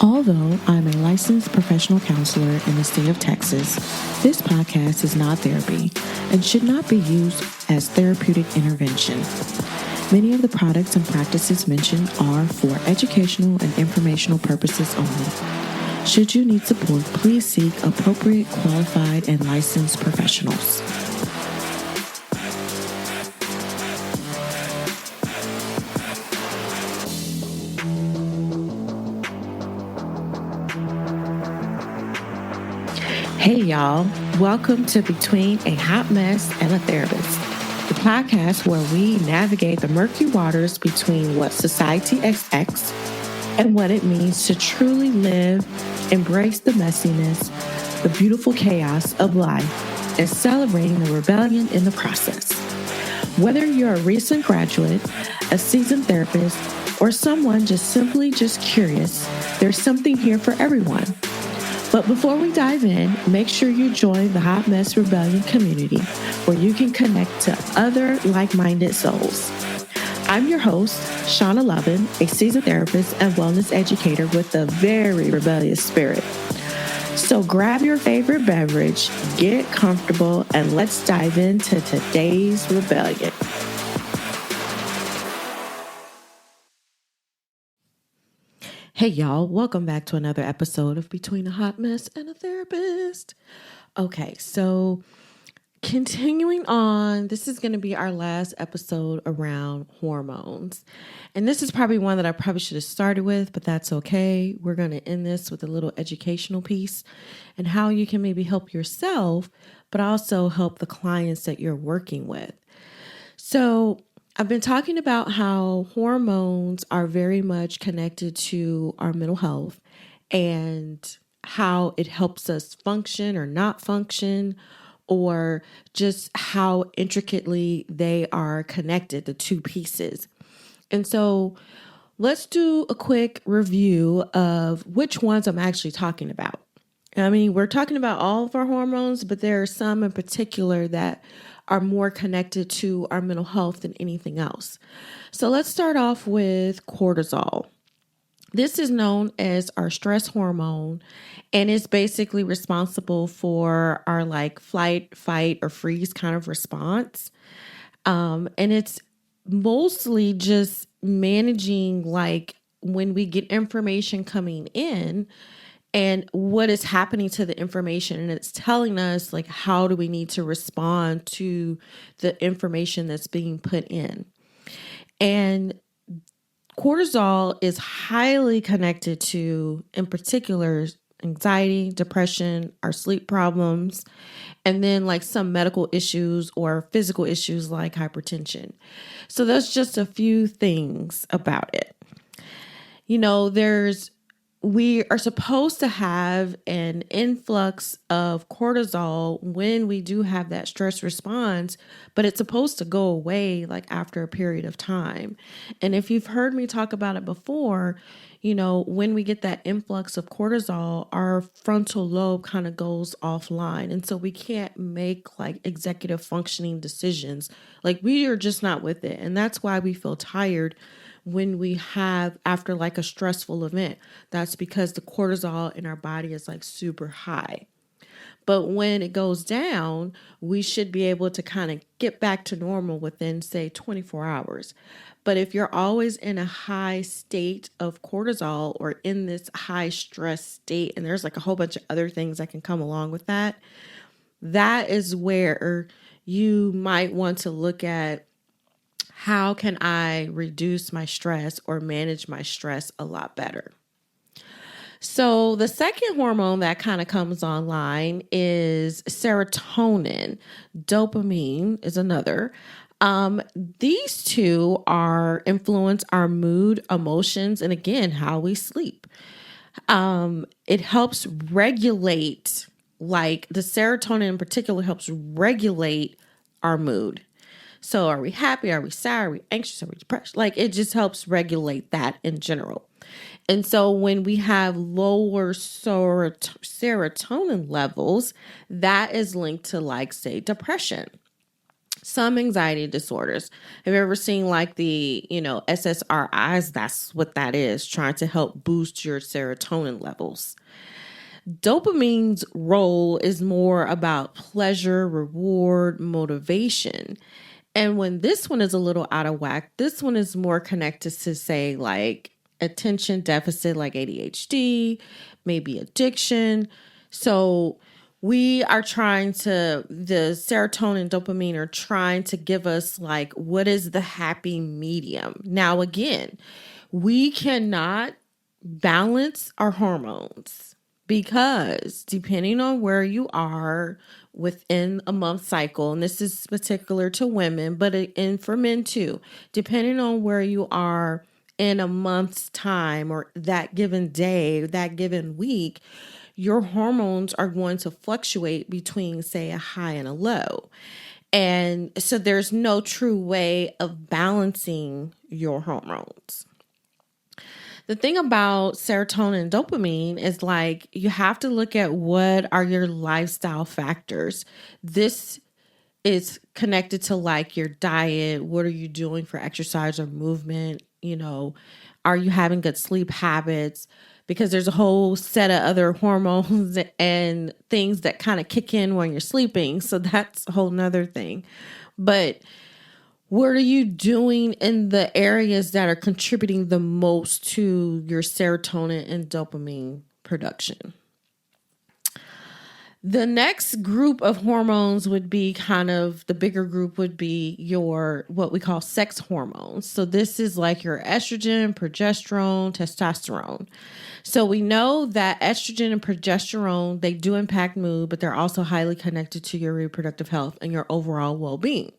Although I'm a licensed professional counselor in the state of Texas, this podcast is not therapy and should not be used as therapeutic intervention. Many of the products and practices mentioned are for educational and informational purposes only. Should you need support, please seek appropriate, qualified, and licensed professionals. Hey y'all, welcome to Between a Hot Mess and a Therapist, the podcast where we navigate the murky waters between what society expects and what it means to truly live, embrace the messiness, the beautiful chaos of life, and celebrating the rebellion in the process. Whether you're a recent graduate, a seasoned therapist, or someone simply curious, there's something here for everyone. But before we dive in, make sure you join the Hot Mess Rebellion community where you can connect to other like-minded souls. I'm your host, Shauna Lovin, a seasoned therapist and wellness educator with a very rebellious spirit. So grab your favorite beverage, get comfortable, and let's dive into today's rebellion. Hey y'all, welcome back to another episode of Between a Hot Mess and a Therapist. Okay, so continuing on, this is going to be our last episode around hormones. And this is probably one that I probably should have started with, but that's okay. We're going to end this with a little educational piece and how you can maybe help yourself, but also help the clients that you're working with. So I've been talking about how hormones are very much connected to our mental health and how it helps us function or not function, or just how intricately they are connected, the two pieces. And so let's do a quick review of which ones I'm actually talking about. I mean, we're talking about all of our hormones, but there are some in particular that are more connected to our mental health than anything else. So let's start off with cortisol. This is known as our stress hormone, and it's basically responsible for our flight, fight, or freeze kind of response. And it's mostly just managing when we get information coming in and what is happening to the information. And it's telling us how do we need to respond to the information that's being put in. And cortisol is highly connected to, in particular, anxiety, depression, our sleep problems, and then some medical issues or physical issues like hypertension. So that's just a few things about it. We are supposed to have an influx of cortisol when we do have that stress response, but it's supposed to go away after a period of time. And if you've heard me talk about it before, when we get that influx of cortisol, our frontal lobe kind of goes offline. And so we can't make executive functioning decisions. We are just not with it. And that's why we feel tired when we have after a stressful event. That's because the cortisol in our body is super high. But when it goes down, we should be able to kind of get back to normal within, say, 24 hours. But if you're always in a high state of cortisol or in this high stress state, and there's a whole bunch of other things that can come along with that, that is where you might want to look at how can I reduce my stress or manage my stress a lot better. So the second hormone that kind of comes online is serotonin. Dopamine is another. These two influence our mood, emotions, and again, how we sleep. It helps regulate, the serotonin in particular helps regulate our mood. So are we happy? Are we sad? Are we anxious? Are we depressed? It just helps regulate that in general. And so when we have lower serotonin levels, that is linked to say depression. Some anxiety disorders. Have you ever seen like the, SSRIs? That's what that is, trying to help boost your serotonin levels. Dopamine's role is more about pleasure, reward, motivation. And when this one is a little out of whack, this one is more connected to, say, like attention deficit, like ADHD, maybe addiction. So we are the serotonin and dopamine are trying to give us like, what is the happy medium? Now, again, we cannot balance our hormones because depending on where you are within a month cycle, and this is particular to women, but and for men too, depending on where you are in a month's time or that given day, that given week, your hormones are going to fluctuate between, say, a high and a low. And so there's no true way of balancing your hormones. The thing about serotonin and dopamine is like you have to look at what are your lifestyle factors. This is connected to like your diet. What are you doing for exercise or movement? Are you having good sleep habits? Because there's a whole set of other hormones and things that kind of kick in when you're sleeping. So that's a whole nother thing. But what are you doing in the areas that are contributing the most to your serotonin and dopamine production? The next group of hormones would be the bigger group would be your, what we call sex hormones. So this is like your estrogen, progesterone, testosterone. So we know that estrogen and progesterone, they do impact mood, but they're also highly connected to your reproductive health and your overall well-being.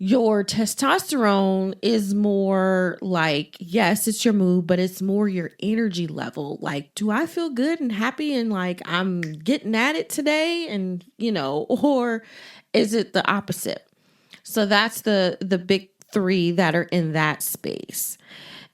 Your testosterone is more like, yes, it's your mood, but it's more your energy level. Like, do I feel good and happy and like I'm getting at it today? And, or is it the opposite? So that's the big three that are in that space.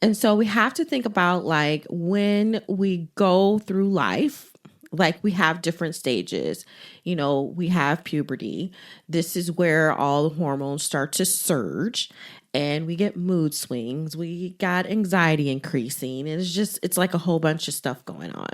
And so we have to think about like when we go through life, like we have different stages. We have puberty. This is where all the hormones start to surge and we get mood swings. We got anxiety increasing. And it's like a whole bunch of stuff going on.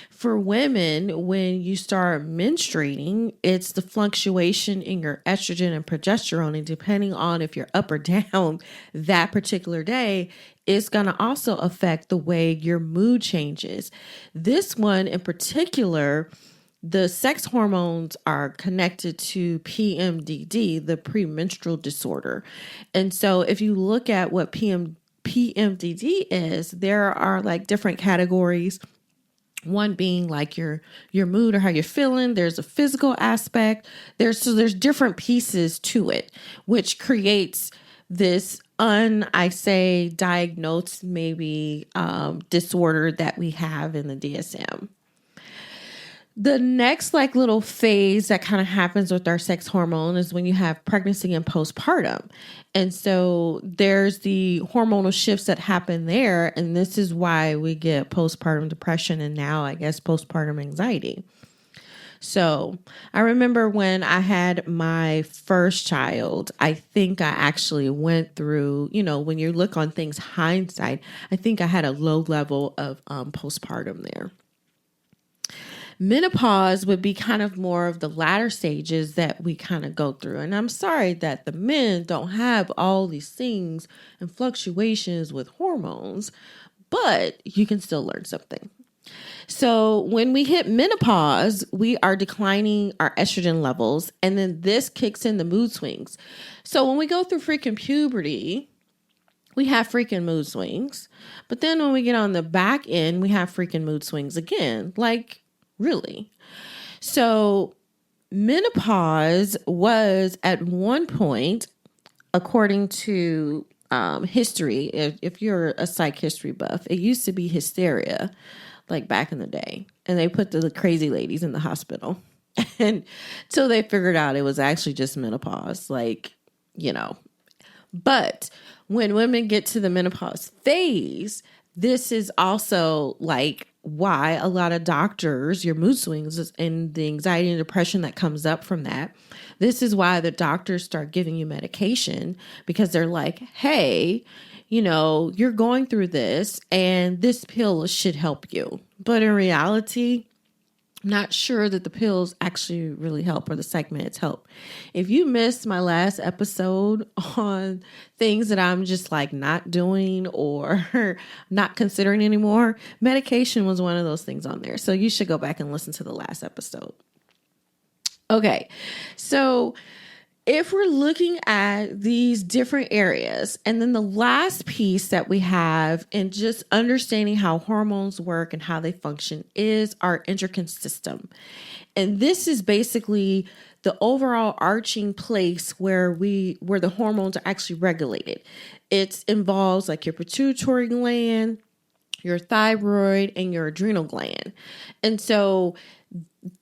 For women, when you start menstruating, it's the fluctuation in your estrogen and progesterone. And depending on if you're up or down that particular day, it's going to also affect the way your mood changes. This one in particular, the sex hormones are connected to PMDD, the premenstrual disorder. And so if you look at what PMDD is, there are like different categories. One being like your mood or how you're feeling. There's a physical aspect. There's different pieces to it, which creates this diagnosed maybe disorder that we have in the DSM. The next like little phase that kind of happens with our sex hormone is when you have pregnancy and postpartum. And so there's the hormonal shifts that happen there. And this is why we get postpartum depression and now I guess postpartum anxiety. So I remember when I had my first child, I think I actually went through, when you look on things hindsight, I think I had a low level of postpartum there. Menopause would be kind of more of the latter stages that we kind of go through. And I'm sorry that the men don't have all these things and fluctuations with hormones, but you can still learn something. So when we hit menopause, we are declining our estrogen levels, and then this kicks in the mood swings. So when we go through freaking puberty, we have freaking mood swings. But then when we get on the back end, we have freaking mood swings again. Like, really? So menopause was at one point, according to history, if you're a psych history buff, it used to be hysteria, like back in the day. And they put the crazy ladies in the hospital and until they figured out it was actually just menopause, But when women get to the menopause phase, this is also like why a lot of doctors, your mood swings and the anxiety and depression that comes up from that. This is why the doctors start giving you medication, because they're like, hey, you're going through this and this pill should help you. But in reality, I'm not sure that the pills actually really help or the psych meds help. If you missed my last episode on things that I'm just like not doing or not considering anymore, medication was one of those things on there. So you should go back and listen to the last episode. Okay, so if we're looking at these different areas, and then the last piece that we have in just understanding how hormones work and how they function is our endocrine system. And this is basically the overall arching place where the hormones are actually regulated. It involves like your pituitary gland, your thyroid, and your adrenal gland. And so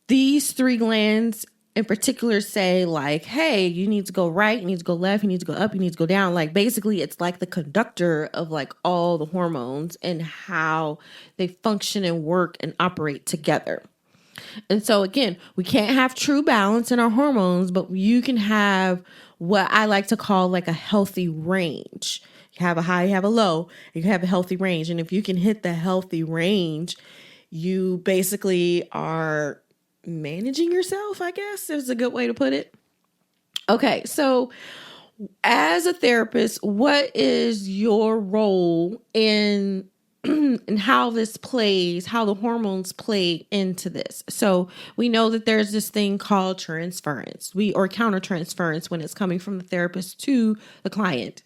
these three glands in particular say like, hey, you need to go right, you need to go left, you need to go up, you need to go down. Like basically it's like the conductor of like all the hormones and how they function and work and operate together. And so again, we can't have true balance in our hormones, but you can have what I like to call like a healthy range. You have a high, you have a low, you have a healthy range. And if you can hit the healthy range, you basically are managing yourself, I guess is a good way to put it. Okay, so as a therapist, what is your role in how this plays, how the hormones play into this? So we know that there's this thing called transference, or countertransference when it's coming from the therapist to the client.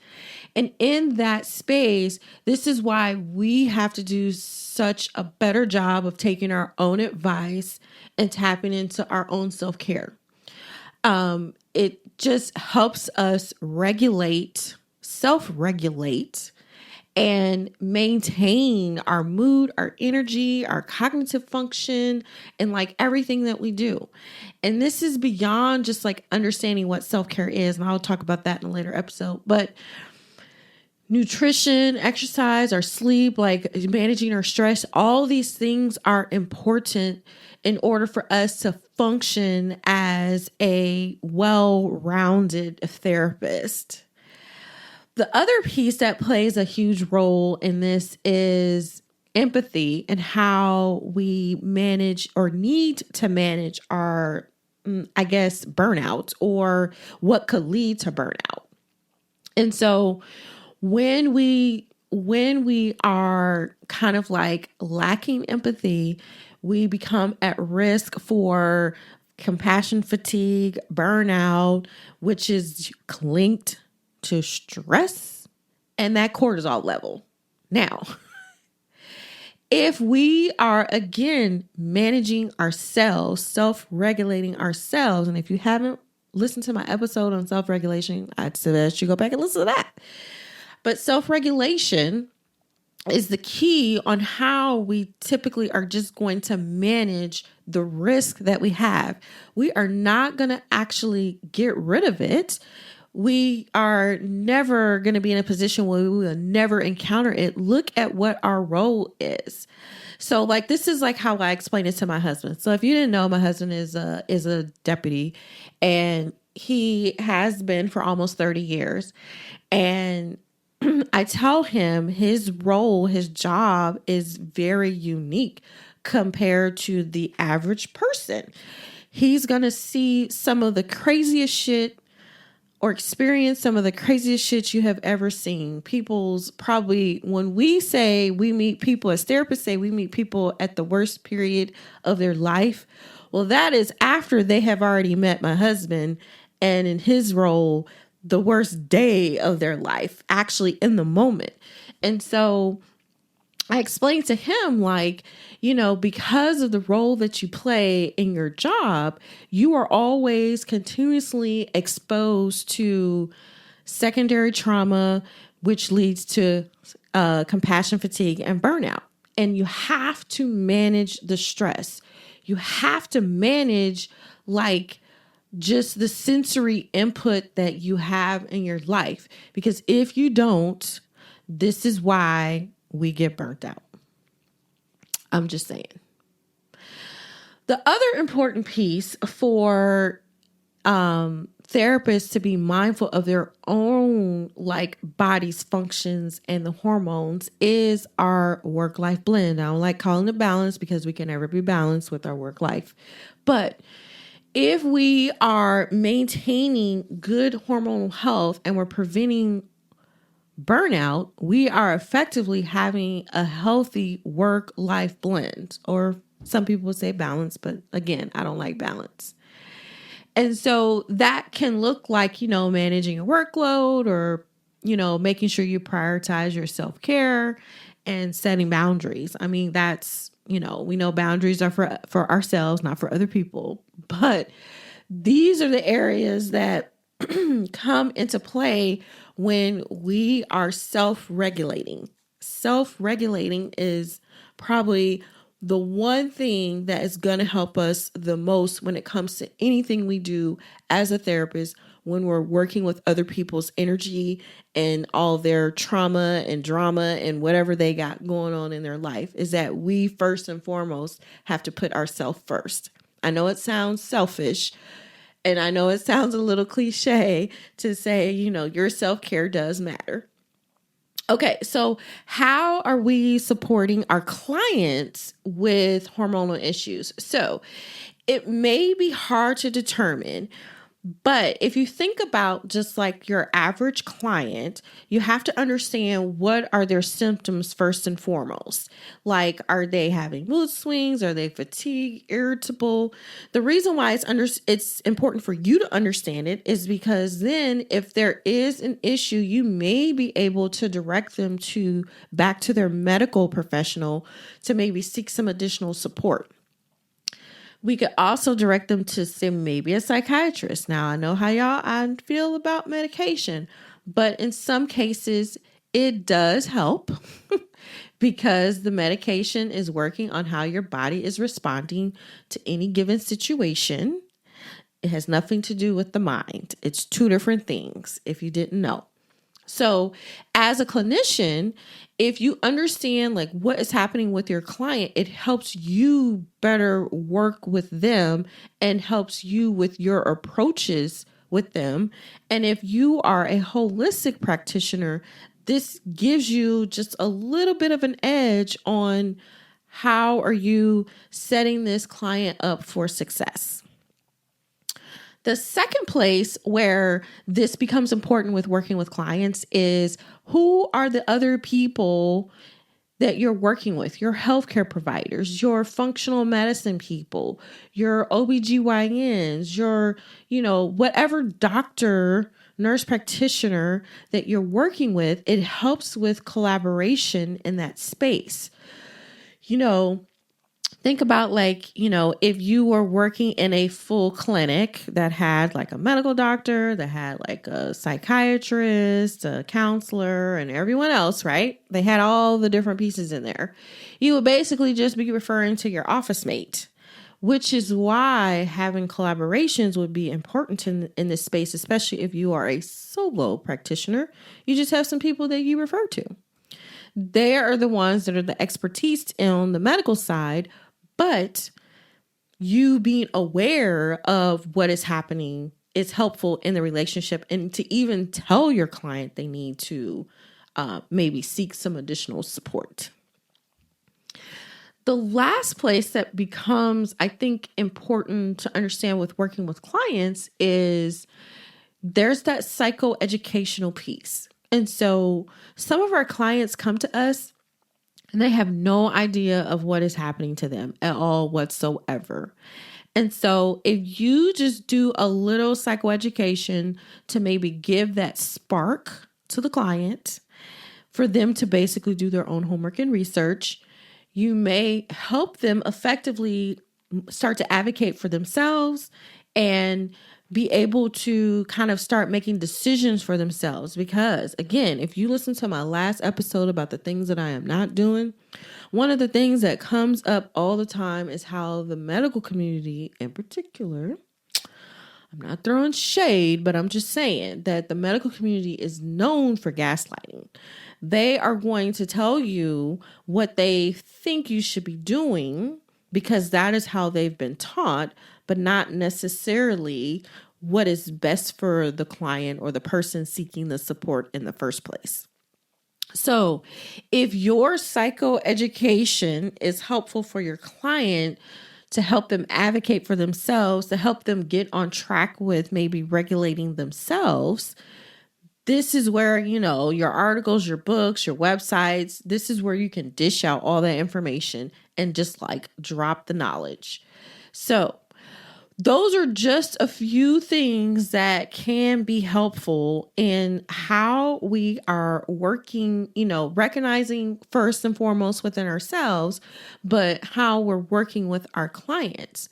And in that space, this is why we have to do such a better job of taking our own advice and tapping into our own self-care. It just helps us self-regulate, and maintain our mood, our energy, our cognitive function, and like everything that we do. And this is beyond just like understanding what self-care is. And I'll talk about that in a later episode. But nutrition, exercise, our sleep, like managing our stress, all these things are important in order for us to function as a well-rounded therapist. The other piece that plays a huge role in this is empathy and how we manage or need to manage our, burnout or what could lead to burnout. And so when we are kind of like lacking empathy, we become at risk for compassion fatigue, burnout, which is linked to stress and that cortisol level. Now, if we are again managing ourselves, self-regulating ourselves, and if you haven't listened to my episode on self-regulation, I'd suggest you go back and listen to that. But self-regulation is the key on how we typically are just going to manage the risk that we have. We are not going to actually get rid of it. We are never going to be in a position where we will never encounter it. Look at what our role is. So like, this is like how I explain it to my husband. So if you didn't know, my husband is a deputy, and he has been for almost 30 years. And I tell him his role, his job is very unique compared to the average person. He's going to see some of the craziest shit or experience some of the craziest shit you have ever seen. People's probably, when we say we meet people, as therapists say, we meet people at the worst period of their life. Well, that is after they have already met my husband, and in his role, the worst day of their life, actually in the moment. And so I explained to him, like, because of the role that you play in your job, you are always continuously exposed to secondary trauma, which leads to compassion fatigue and burnout. And you have to manage the stress. You have to manage like just the sensory input that you have in your life. Because if you don't, this is why we get burnt out. I'm just saying. The other important piece for therapists to be mindful of their own like body's functions and the hormones is our work-life blend. I don't like calling it balance because we can never be balanced with our work life. But if we are maintaining good hormonal health and we're preventing burnout, we are effectively having a healthy work-life blend, or some people would say balance, but again, I don't like balance. And so that can look like, managing your workload or, making sure you prioritize your self-care and setting boundaries. I mean, that's, we know boundaries are for ourselves, not for other people. But these are the areas that come into play when we are self-regulating. Self-regulating is probably the one thing that is going to help us the most when it comes to anything we do as a therapist when we're working with other people's energy and all their trauma and drama and whatever they got going on in their life, is that we first and foremost have to put ourselves first. I know it sounds selfish, and I know it sounds a little cliche to say, your self-care does matter. Okay, so how are we supporting our clients with hormonal issues? So it may be hard to determine, but if you think about just like your average client, you have to understand what are their symptoms first and foremost. Like, are they having mood swings? Are they fatigued, irritable? The reason why it's important for you to understand it is because then if there is an issue, you may be able to direct them back to their medical professional to maybe seek some additional support. We could also direct them to, say, maybe a psychiatrist. Now, I know how I feel about medication, but in some cases, it does help because the medication is working on how your body is responding to any given situation. It has nothing to do with the mind. It's two different things, if you didn't know. So as a clinician, if you understand like what is happening with your client, it helps you better work with them and helps you with your approaches with them. And if you are a holistic practitioner, this gives you just a little bit of an edge on how are you setting this client up for success. The second place where this becomes important with working with clients is who are the other people that you're working with, your healthcare providers, your functional medicine people, your OBGYNs, your, whatever doctor, nurse practitioner that you're working with. It helps with collaboration in that space. Think about if you were working in a full clinic that had like a medical doctor, that had like a psychiatrist, a counselor, and everyone else, right? They had all the different pieces in there. You would basically just be referring to your office mate, which is why having collaborations would be important in this space, especially if you are a solo practitioner. You just have some people that you refer to. They are the ones that are the expertise on the medical side, but you being aware of what is happening is helpful in the relationship, and to even tell your client they need to maybe seek some additional support. The last place that becomes, I think, important to understand with working with clients is there's that psychoeducational piece. And so some of our clients come to us and they have no idea of what is happening to them at all whatsoever. And so if you just do a little psychoeducation to maybe give that spark to the client for them to basically do their own homework and research, you may help them effectively start to advocate for themselves and be able to kind of start making decisions for themselves. Because again, if you listen to my last episode about the things that I am not doing, one of the things that comes up all the time is how the medical community in particular I'm not throwing shade, but I'm just saying that the medical community is known for gaslighting. They are going to tell you what they think you should be doing because that is how they've been taught, but not necessarily what is best for the client or the person seeking the support in the first place. So, if your psychoeducation is helpful for your client to help them advocate for themselves, to help them get on track with maybe regulating themselves, this is where, your articles, your books, your websites, this is where you can dish out all that information and just like drop the knowledge. So, those are just a few things that can be helpful in how we are working, recognizing first and foremost within ourselves, but how we're working with our clients.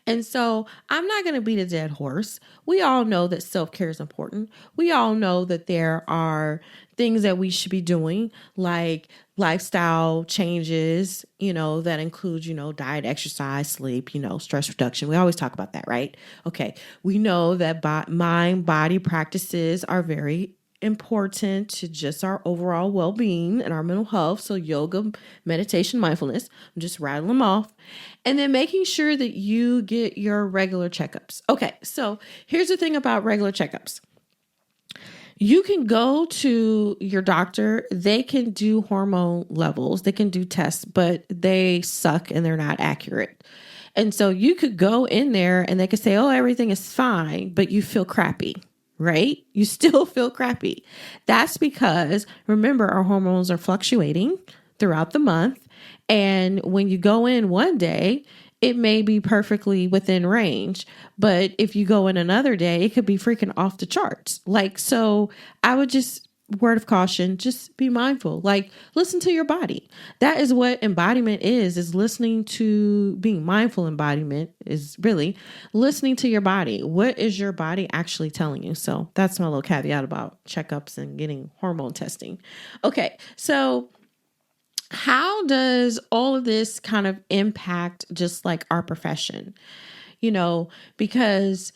And so I'm not going to beat a dead horse. We all know that self-care is important. We all know that there are things that we should be doing, like lifestyle changes, that include, diet, exercise, sleep, stress reduction. We always talk about that, right? Okay. We know that mind body practices are very important to just our overall well-being and our mental health. So yoga, meditation, mindfulness, I'm just rattling them off. And then making sure that you get your regular checkups. Okay, so here's the thing about regular checkups. You can go to your doctor. They can do hormone levels. They can do tests, but they suck and they're not accurate. And so you could go in there and they could say, oh, everything is fine, but you feel crappy, right? You still feel crappy. That's because, remember, our hormones are fluctuating throughout the month. And when you go in one day, it may be perfectly within range. But if you go in another day, it could be freaking off the charts. So I would just, word of caution, just be mindful. Listen to your body. That is what embodiment is listening to, being mindful. Embodiment is really listening to your body. What is your body actually telling you? So that's my little caveat about checkups and getting hormone testing. Okay, so how does all of this kind of impact just like our profession? Because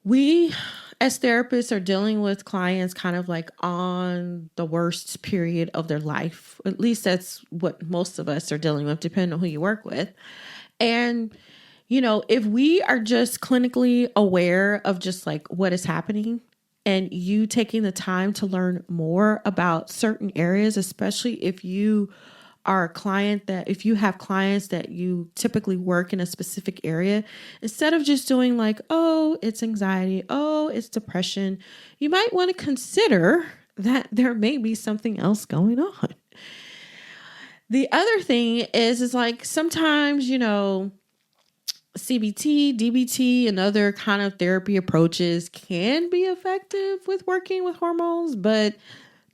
we as therapists are dealing with clients kind of like on the worst period of their life. At least that's what most of us are dealing with, depending on who you work with. And, if we are just clinically aware of just like what is happening, and you taking the time to learn more about certain areas, especially if you are a client if you have clients that you typically work in a specific area, instead of just doing like, oh, it's anxiety, oh, it's depression, you might want to consider that there may be something else going on. The other thing is like sometimes, CBT, DBT, and other kind of therapy approaches can be effective with working with hormones, but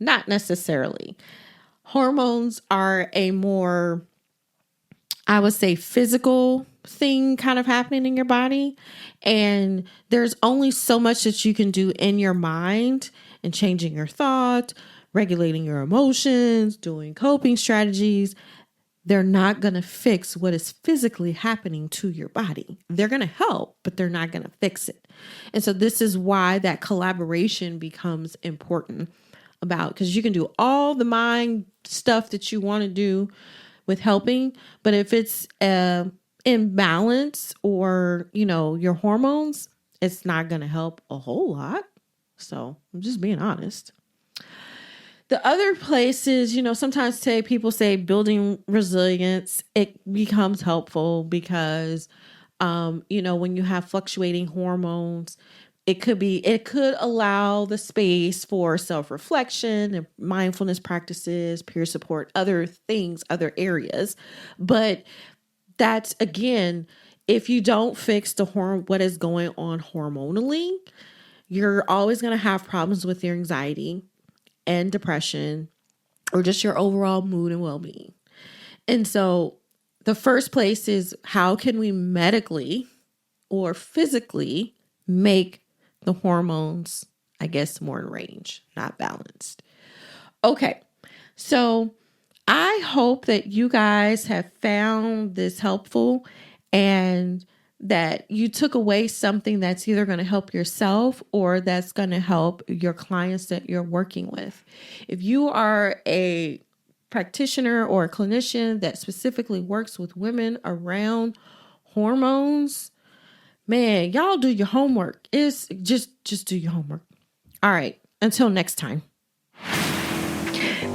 not necessarily. Hormones are a more, I would say, physical thing kind of happening in your body. And there's only so much that you can do in your mind and changing your thought, regulating your emotions, doing coping strategies. They're not going to fix what is physically happening to your body. They're going to help, but they're not going to fix it. And so this is why that collaboration becomes important, because you can do all the mind stuff that you want to do with helping, but if it's imbalance or, your hormones, it's not going to help a whole lot. So I'm just being honest. The other places, sometimes people say building resilience, it becomes helpful because, when you have fluctuating hormones, it could allow the space for self-reflection and mindfulness practices, peer support, other things, other areas. But that's, again, if you don't fix what is going on hormonally, you're always going to have problems with your anxiety and depression, or just your overall mood and well-being. And so the first place is, how can we medically or physically make the hormones, I guess, more in range, not balanced? Okay, so I hope that you guys have found this helpful and that you took away something that's either going to help yourself or that's going to help your clients that you're working with. If you are a practitioner or a clinician that specifically works with women around hormones, man, y'all do your homework. It's just do your homework. All right. Until next time.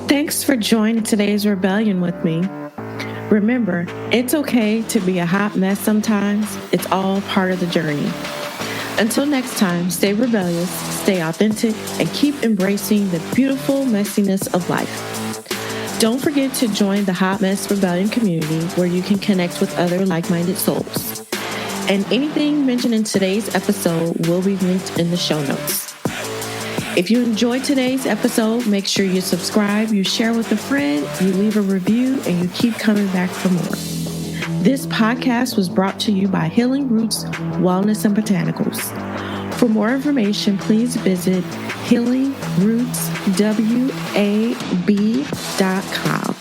Thanks for joining today's rebellion with me. Remember, it's okay to be a hot mess sometimes. It's all part of the journey. Until next time, stay rebellious, stay authentic, and keep embracing the beautiful messiness of life. Don't forget to join the Hot Mess Rebellion community where you can connect with other like-minded souls. And anything mentioned in today's episode will be linked in the show notes. If you enjoyed today's episode, make sure you subscribe, you share with a friend, you leave a review, and you keep coming back for more. This podcast was brought to you by Healing Roots Wellness and Botanicals. For more information, please visit healingrootswab.com.